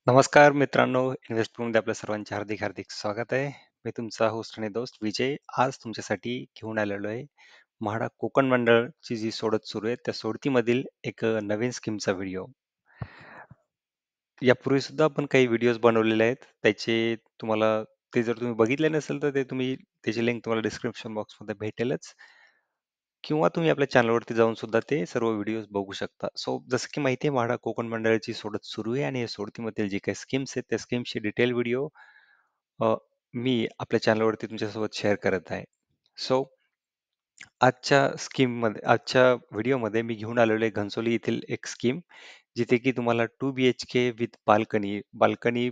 नमस्कार मित्रांनो, इन्व्हेस्टमेंटमध्ये आपल्या सर्वांचे हार्दिक हार्दिक स्वागत आहे. मी तुमचा होस्ट आणि दोस्त विजय आज तुमच्यासाठी घेऊन आलेलो आहे. म्हाडा कोकण मंडळची जी सोडत सुरू आहे, त्या सोडतीमधील एक नवीन स्कीमचा व्हिडिओ. यापूर्वी सुद्धा आपण काही व्हिडिओज बनवलेले आहेत. तुम्हाला ते जर तुम्ही बघितले नसेल, तर त्याची लिंक तुम्हाला डिस्क्रिप्शन बॉक्समध्ये भेटेलच. किंवा तुम्ही आपल्या चॅनलवरती जाऊन सुद्धा ते सर्व व्हिडिओज बघू शकता. जसं की माहिती आहे, म्हाडा कोकण मंडळाची सोडत सुरू आहे आणि या सोडतीमधील जे काही स्कीम्स आहेत, त्या स्कीम्सची डिटेल व्हिडिओ मी आपल्या चॅनलवरती तुमच्यासोबत शेअर करत आहे. सो आजच्या व्हिडिओमध्ये मी घेऊन आलेलो आहे घनसोली येथील एक स्कीम, जिथे की तुम्हाला 2 BHK विथ बाल्कनी बाल्कनी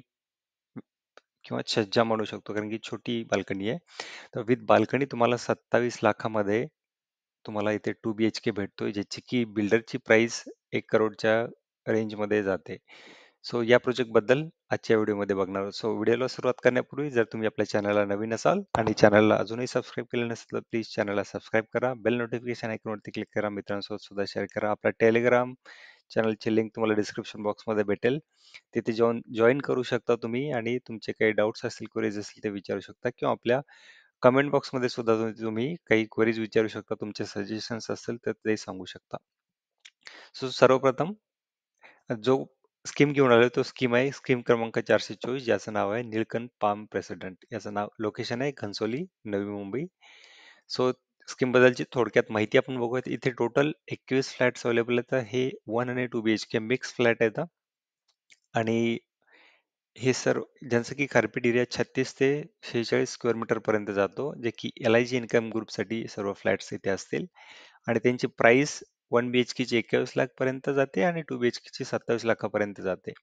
किंवा छज्जा म्हणू शकतो, कारण की छोटी बाल्कनी आहे. तर विथ बाल्कनी तुम्हाला 27 लाखामध्ये तुम्हाला इथे 2 BHK भेटतोय, ज्याची की बिल्डरची प्राइस 1 करोडच्या रेंजमध्ये जाते. सो या प्रोजेक्ट बद्दल आजच्या व्हिडिओमध्ये बघणार आहोत. सो व्हिडिओला सुरुवात करण्यापूर्वी जर तुम्ही आपल्या चॅनलला नवीन असाल आणि चॅनलला अजूनही सबस्क्राईब केलं नसेल, तर प्लीज चॅनलला सबस्क्राईब करा. बेल नोटिफिकेशन आयकॉनवरती क्लिक करा. मित्रांसोबत सुद्धा शेअर करा. आपला टेलिग्राम चॅनलची लिंक तुम्हाला डिस्क्रिप्शन बॉक्समध्ये भेटेल. तिथे जॉईन करू शकता तुम्ही आणि तुमचे काही डाऊट्स असतील, क्वेरीज असतील ते विचारू शकता, किंवा आपल्या कमेंट बॉक्समध्ये सुद्धा तुम्ही काही क्वेरीज विचारू शकता. तुमचे सजेशन्स असतील तर ते सांगू शकता. सो सर्वप्रथम जो स्कीम घेऊन आलोय तो स्कीम आहे स्कीम क्रमांक 424, ज्याचं नाव आहे निळकंठ पाम प्रेसिडेंट. याचं नाव लोकेशन आहे घनसोली, नवी मुंबई. सो स्कीम बद्दलची थोडक्यात माहिती आपण बघूयात. इथे टोटल 21 फ्लॅट्स अवेलेबल आहेत. हे 1 आणि 2 BHK मिक्स फ्लॅट आहेत. आणि हे सर्व ज्यांचं की कार्पेट एरिया 36 ते 46 स्क्वेअर मीटर पर्यंत जातो, जे की LIG इन्कम ग्रुपसाठी सर्व फ्लॅट्स इथे असतील. आणि त्यांची प्राइस 1 BHK ची 21 लाख पर्यंत जाते आणि 2 BHK ची 27 लाखापर्यंत जाते.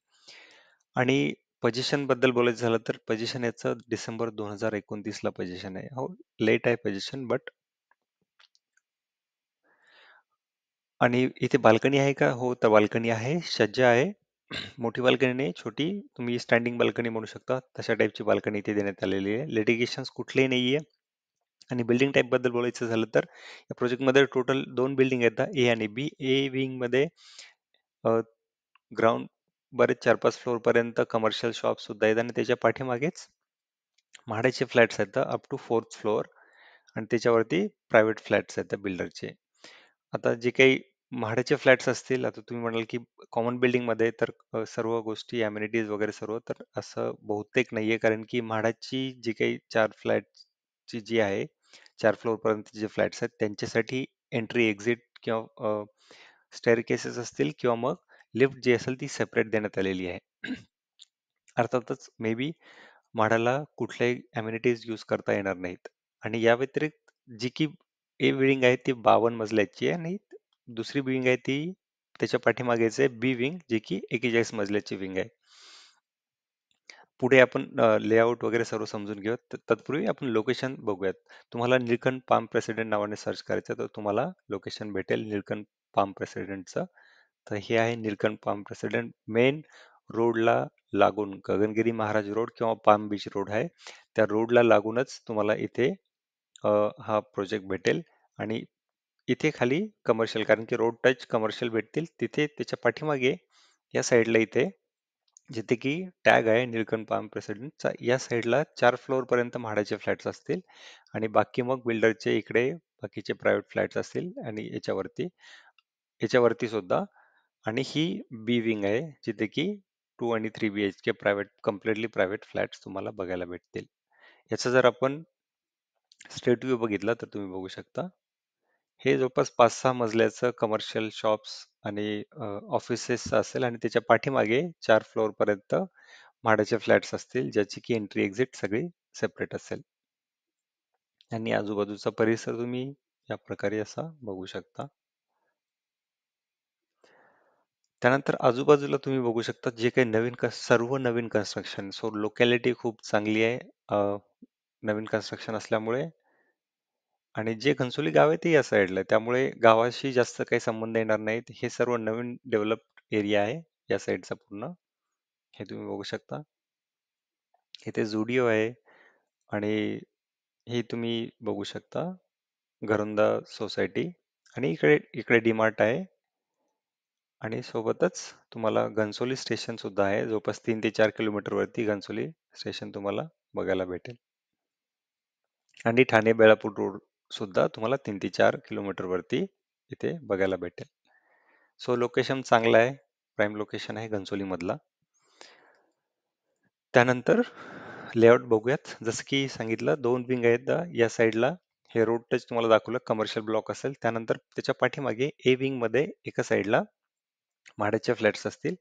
आणि पोझिशन बद्दल बोलायचं झालं तर पोझिशन याचं डिसेंबर 2029 ला पोझिशन आहे. हो, लेट आहे पोझिशन, बट. आणि इथे बाल्कनी आहे का? हो, तर बाल्कनी आहे, सज्जा आहे. मोठी बाल्कनी नाही, छोटी तुम्ही स्टँडिंग बाल्कनी म्हणू शकता, तशा टाईपची बाल्कनी इथे देण्यात आलेली आहे. लिटिगेशन्स कुठलेही नाहीये. आणि बिल्डिंग टाईप बद्दल बोलायचं झालं तर या प्रोजेक्टमध्ये टोटल 2 बिल्डिंग आहेत, ए आणि बी. ए विंग मध्ये ग्राउंड बरेच 4-5 फ्लोअर पर्यंत कमर्शियल शॉप सुद्धा आहेत, आणि त्याच्या पाठीमागेच म्हाडाचे फ्लॅट्स आहेत अप टू 4th फ्लोअर, आणि त्याच्यावरती प्रायव्हेट फ्लॅट्स आहेत त्या बिल्डरचे. आता जे काही म्हाडाचे फ्लॅट्स असतील, आता तुम्ही म्हणाल की कॉमन बिल्डिंग मध्ये तर सर्व गोष्टी अम्युनिटीज वगैरे सर्व, तर असं बहुतेक नाहीये, कारण की म्हाडाची जी काही 4 फ्लॅटची जी आहे, 4 फ्लोअर पर्यंत जे फ्लॅट्स आहेत त्यांच्यासाठी एंट्री एक्झिट किंवा स्टेअर केसेस असतील, किंवा मग लिफ्ट जी असेल ती सेपरेट देण्यात आलेली आहे. अर्थातच मे बी म्हाडाला कुठल्याही अम्युनिटीज यूज करता येणार नाहीत. आणि या व्यतिरिक्त जी की ए बिल्डिंग आहे ती 52 मजल्याची आहे, आणि दुसरी बिल्डिंग आहे ती त्याच्या पाठीमागेच आहे, बी विंग, जी की 41 मजल्याची विंग आहे. पुढे आपण लेआउट वगैरे सर्व समजून घेऊयात. तत्पूर्वी आपण लोकेशन बघूयात. तुम्हाला निळकंठ पाम प्रेसिडेंट नावाने सर्च करायचं, तर तुम्हाला लोकेशन भेटेल निळकंठ पाम प्रेसिडेंटचं. तर हे आहे निळकंठ पाम प्रेसिडेंट. मेन रोडला लागून गगनगिरी महाराज रोड किंवा पाम बीच रोड आहे, त्या रोडला लागूनच तुम्हाला इथे हा प्रोजेक्ट भेटेल. आणि इथे खाली कमर्शियल, कारण की रोड टच कमर्शियल भेटतील. तिथे त्याच्या पाठीमागे या साईडला इथे जिथे की टॅग आहे निळकंठ पाम प्रेसिडेंटचा, या साईडला 4 फ्लोअर पर्यंत म्हाडाचे फ्लॅट्स असतील, आणि बाकी मग बिल्डरचे इकडे बाकीचे प्रायव्हेट फ्लॅट्स असतील, आणि याच्यावरती सुद्धा. आणि ही बी विंग आहे, जिथे की 2 आणि 3 BHK कम्प्लिटली प्रायव्हेट फ्लॅट्स तुम्हाला बघायला भेटतील. याचा जर आपण स्ट्रेट व्ह्यू बघितला तर तुम्ही बघू शकता, हे जवळपास 5-6 मजल्याचं कमर्शियल शॉप्स आणि ऑफिसेस असेल, आणि त्याच्या पाठीमागे 4 फ्लोअर पर्यंत म्हाडाचे फ्लॅट्स असतील, ज्याची की एंट्री एक्झिट सगळी सेपरेट असेल. आणि आजूबाजूचा परिसर तुम्ही या प्रकारे असा बघू शकता. त्यानंतर आजूबाजूला तुम्ही बघू शकता जे काही सर्व नवीन कन्स्ट्रक्शन. सो लोकॅलिटी खूप चांगली आहे नवीन कन्स्ट्रक्शन असल्यामुळे. आणि जे घनसोली गाव आहे ते या साईडला आहे, त्यामुळे गावाशी जास्त काही संबंध येणार नाहीत. हे सर्व नवीन डेव्हलप्ड एरिया आहे या साईडचा पूर्ण. हे तुम्ही बघू शकता. इथे जुडिओ आहे, आणि हे तुम्ही बघू शकता , घरोंदा सोसायटी. आणि इकडे इकडे डीमार्ट आहे. आणि सोबतच तुम्हाला घनसोली स्टेशन सुद्धा आहे. जवळपास 3 ते 4 किलोमीटर वरती घनसोली स्टेशन तुम्हाला बघायला भेटेल. आणि ठाणे बेळापूर रोड सुद्धा तुम्हाला 3 ते 4 किलोमीटर वरती इथे बघायला भेटेल. सो लोकेशन चांगलं आहे. प्राईम लोकेशन आहे घनसोली मधला. त्यानंतर लेआउट बघूयात. जसं की सांगितलं 2 विंग आहेत या साईडला. हे रोड टच तुम्हाला दाखवलं कमर्शियल ब्लॉक असेल. त्यानंतर त्याच्या पाठीमागे ए विंग मध्ये एका साईडला म्हाडाचे फ्लॅट्स असतील.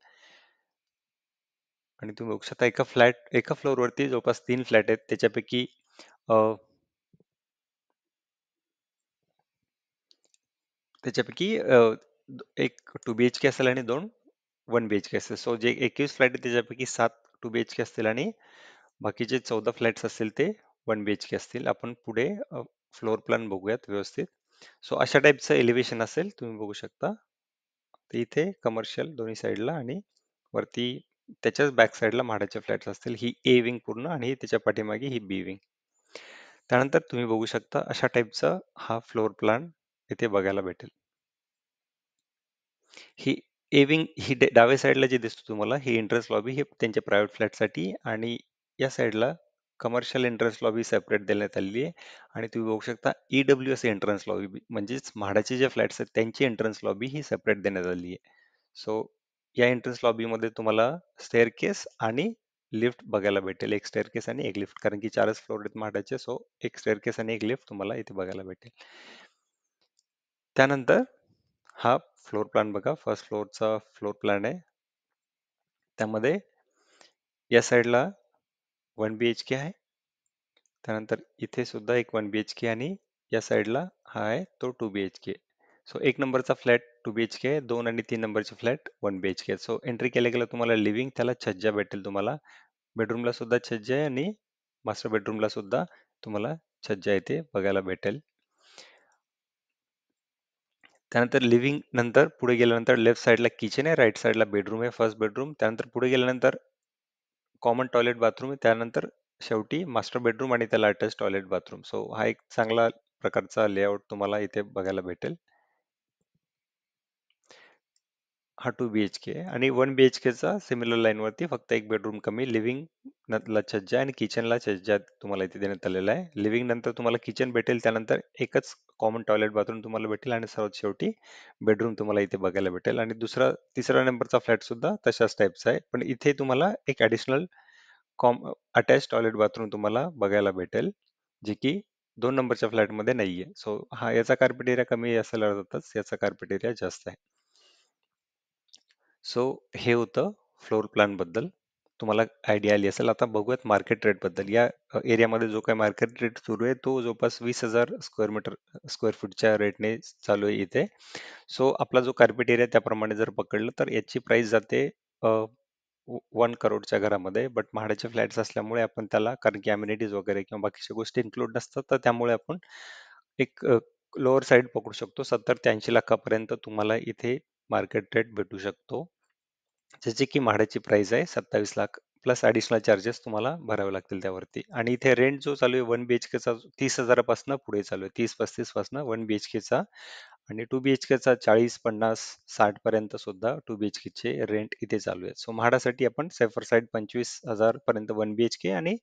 आणि तुम्ही बघू शकता एका फ्लोअर वरती जवळपास 3 फ्लॅट आहेत. अ, त्याच्यापैकी एक 2 BHK असेल आणि 2 1 BHK असेल. सो जे 21 फ्लॅट आहेत त्याच्यापैकी 7 2 BHK असतील आणि बाकीचे 14 फ्लॅट्स असतील ते 1 BHK असतील. आपण पुढे फ्लोअर प्लॅन बघूयात व्यवस्थित. सो अशा टाईपचं एलिव्हेशन असेल तुम्ही बघू शकता. तर इथे कमर्शियल दोन्ही साईडला आणि वरती त्याच्याच बॅक साईडला म्हाडाचे फ्लॅट्स असतील. ही ए विंग पूर्ण आणि त्याच्या पाठीमागे ही बी विंग. त्यानंतर तुम्ही बघू शकता अशा टाईपचा हा फ्लोअर प्लॅन इथे बघायला भेटेल. ही विंग ही डाव्या साईडला जे दिसतो तुम्हाला ही एंट्रन्स लॉबी ही त्यांच्या प्रायव्हेट फ्लॅटसाठी आणि या साईडला कमर्शियल एंट्रन्स लॉबी सेपरेट देण्यात आलेली आहे. आणि तुम्ही बघू शकता EWS एंट्रन्स लॉबी म्हणजेच म्हाडाचे जे फ्लॅट्स आहेत त्यांची एंट्रन्स लॉबी ही सेपरेट देण्यात आली आहे. सो या एंट्रन्स लॉबीमध्ये तुम्हाला स्टेअरकेस आणि लिफ्ट बघायला भेटेल. एक स्टेअरकेस आणि एक लिफ्ट, कारण की 4च फ्लोर आहेत म्हाडाचे. सो एक स्टेअरकेस आणि एक लिफ्ट तुम्हाला इथे बघायला भेटेल. त्यानंतर हा फ्लोर प्लॅन बघा. फर्स्ट फ्लोअरचा फ्लोर प्लॅन आहे. त्यामध्ये या साईडला 1 BHK आहे. त्यानंतर इथे सुद्धा एक 1 BHK आणि या साईडला हा आहे तो 2 BHK. सो 1 नंबरचा फ्लॅट 2 BHK आहे. 2 आणि 3 नंबरचे फ्लॅट 1 BHK आहे. सो एंट्री केल्या गेल्या तुम्हाला लिव्हिंग त्याला छज्जा भेटेल. तुम्हाला बेडरूमला सुद्धा छज्जा आहे आणि मास्टर बेडरूमला सुद्धा तुम्हाला छज्जा इथे बघायला भेटेल. त्यानंतर लिव्हिंग नंतर पुढे गेल्यानंतर लेफ्ट साईडला किचन आहे, राईट साईडला बेडरूम आहे, फर्स्ट बेडरूम. त्यानंतर पुढे गेल्यानंतर कॉमन टॉयलेट बाथरूम आहे. त्यानंतर शेवटी मास्टर बेडरूम आणि त्याला अटॅच टॉयलेट बाथरूम. सो हा एक चांगला प्रकारचा लेआउट तुम्हाला इथे बघायला भेटेल. हा 2 BHK आहे आणि 1 BHK चा सिमिलर लाईन वरती फक्त एक बेडरूम कमी. लिव्हिंग ला छज्जा आणि किचनला छज्जा तुम्हाला इथे देण्यात आलेला आहे. लिव्हिंग नंतर तुम्हाला किचन भेटेल. त्यानंतर एकच कॉमन टॉयलेट बाथरूम तुम्हाला भेटेल आणि सर्वात शेवटी बेडरूम तुम्हाला इथे बघायला भेटेल. आणि तिसरा नंबरचा फ्लॅट सुद्धा तशाच टाईपचा आहे, पण इथे तुम्हाला एक ऍडिशनल अटॅच टॉयलेट बाथरूम तुम्हाला बघायला भेटेल, जे की 2 नंबरच्या फ्लॅटमध्ये नाहीये. सो हा याचा कार्पेट एरिया कमी असेल अर्थातच, याचा कार्पेट एरिया जास्त आहे. सो हे होतं फ्लोर प्लॅन बद्दल. तुम्हाला आयडिया आली असेल. आता बघूयात मार्केट रेट बद्दल. या एरियामध्ये जो काही मार्केट रेट सुरू आहे तो जवळपास 20,000 स्क्वेअर फूटच्या रेटने चालू आहे इथे. सो आपला जो कार्पेट एरिया त्याप्रमाणे जर पकडलं तर याची प्राइस जाते 1 करोडच्या घरामध्ये. बट म्हाडाचे फ्लॅट्स असल्यामुळे आपण त्याला, कारण की अम्युनिटीज वगैरे किंवा बाकीच्या गोष्टी इन्क्लूड नसतात, तर त्यामुळे आपण एक लोअर साईड पकडू शकतो. 70 ते 80 लाखापर्यंत तुम्हाला इथे मार्केट रेट भेटू शकतो, ज्याची की म्हाडाची प्राइस आहे 27 लाख, प्लस ऍडिशनल चार्जेस तुम्हाला भरावे लागतील त्यावरती. आणि इथे रेंट जो चालू आहे 1 BHK चा 30,000 पुढे चालू आहे. 30-35 पासून 1 BHK चा. आणि 2 BHK चा 40-50-60 पर्यंत सुद्धा 2 BHK चे रेंट इथे चालू आहे. सो म्हाडासाठी आपण सेफर साईड 25,000 पर्यंत 1 BHK आणि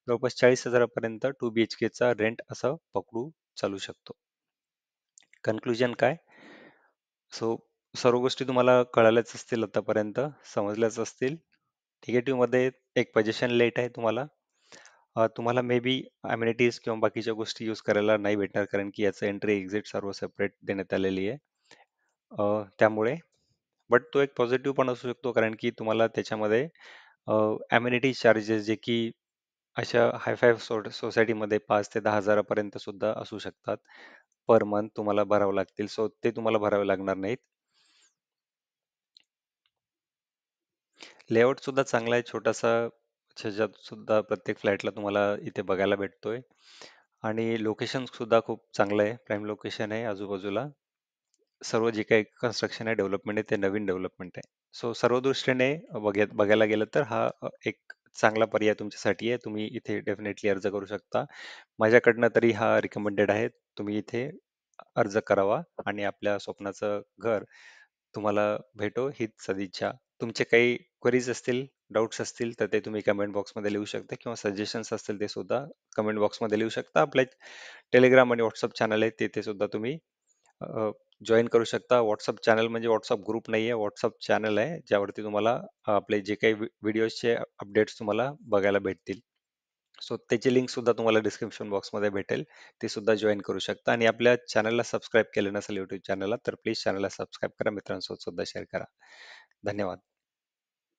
जवळपास 40,000 पर्यंत 2 BHK चा रेंट असं पकडू चालू शकतो. कन्क्लुजन काय? सो सर्व गोष्टी तुम्हाला कळाल्याच असतील आतापर्यंत, समजल्याच असतील. निगेटिव्ह मध्ये एक पोझिशन लेट आहे तुम्हाला. तुम्हाला मे बी अम्युनिटीज किंवा बाकीच्या गोष्टी यूज करायला नाही भेटणार, कारण की याचं एंट्री एक्झिट सर्व सेपरेट देण्यात आलेली आहे. त्यामुळे बट तो एक पॉझिटिव्ह पण असू शकतो, कारण की तुम्हाला त्याच्यामध्ये अम्युनिटी चार्जेस जे की अशा हायफाय सोसायटीमध्ये 5 ते 10 हजारापर्यंत सुद्धा असू शकतात. पर मंथ तुम्हाला भरावं लागतील. सो ते तुम्हाला भरावे लागणार नाहीत. लेआउट सुद्धा चांगला आहे. छोटासा त्याच्यात सुद्धा प्रत्येक फ्लॅटला तुम्हाला इथे बघायला भेटतोय. आणि लोकेशन सुद्धा खूप चांगलं आहे. प्राईम लोकेशन आहे आजूबाजूला. सर्व जे काही कन्स्ट्रक्शन आहे, डेव्हलपमेंट आहे, ते नवीन डेव्हलपमेंट आहे. सो सर्व दृष्टीने बघायला गेलं तर हा एक चांगला पर्याय तुमच्यासाठी आहे. तुम्ही इथे डेफिनेटली अर्ज करू शकता. माझ्याकडनं तरी हा रिकमेंडेड आहे. तुम्ही इथे अर्ज करावा आणि आपल्या स्वप्नाचं घर तुम्हाला भेटो हीच सदिच्छा. तुमचे काही क्वेरीज असतील, डाउट्स असतील तर ते तुम्ही कमेंट बॉक्समध्ये लिहू शकता किंवा सजेशन्स असतील ते सुद्धा कमेंट बॉक्समध्ये लिहू शकता. आपल्या टेलिग्राम आणि व्हॉट्सअप चॅनल आहे तिथे सुद्धा तुम्ही जॉईन करू शकता. व्हॉट्सअप चॅनल म्हणजे व्हॉट्सअप ग्रुप नाही आहे, व्हॉट्सअप चॅनल आहे ज्यावरती तुम्हाला आपले जे काही व्हिडिओजचे अपडेट्स तुम्हाला बघायला भेटतील. सो त्याची लिंक सुद्धा तुम्हाला डिस्क्रिप्शन बॉक्समध्ये भेटेल. ते सुद्धा जॉईन करू शकता आणि आपल्या चॅनलला सबस्क्राईब केलं नसेल YouTube चॅनलला तर प्लीज चॅनलला सबस्क्राईब करा, मित्रांसोबत सुद्धा शेअर करा. धन्यवाद.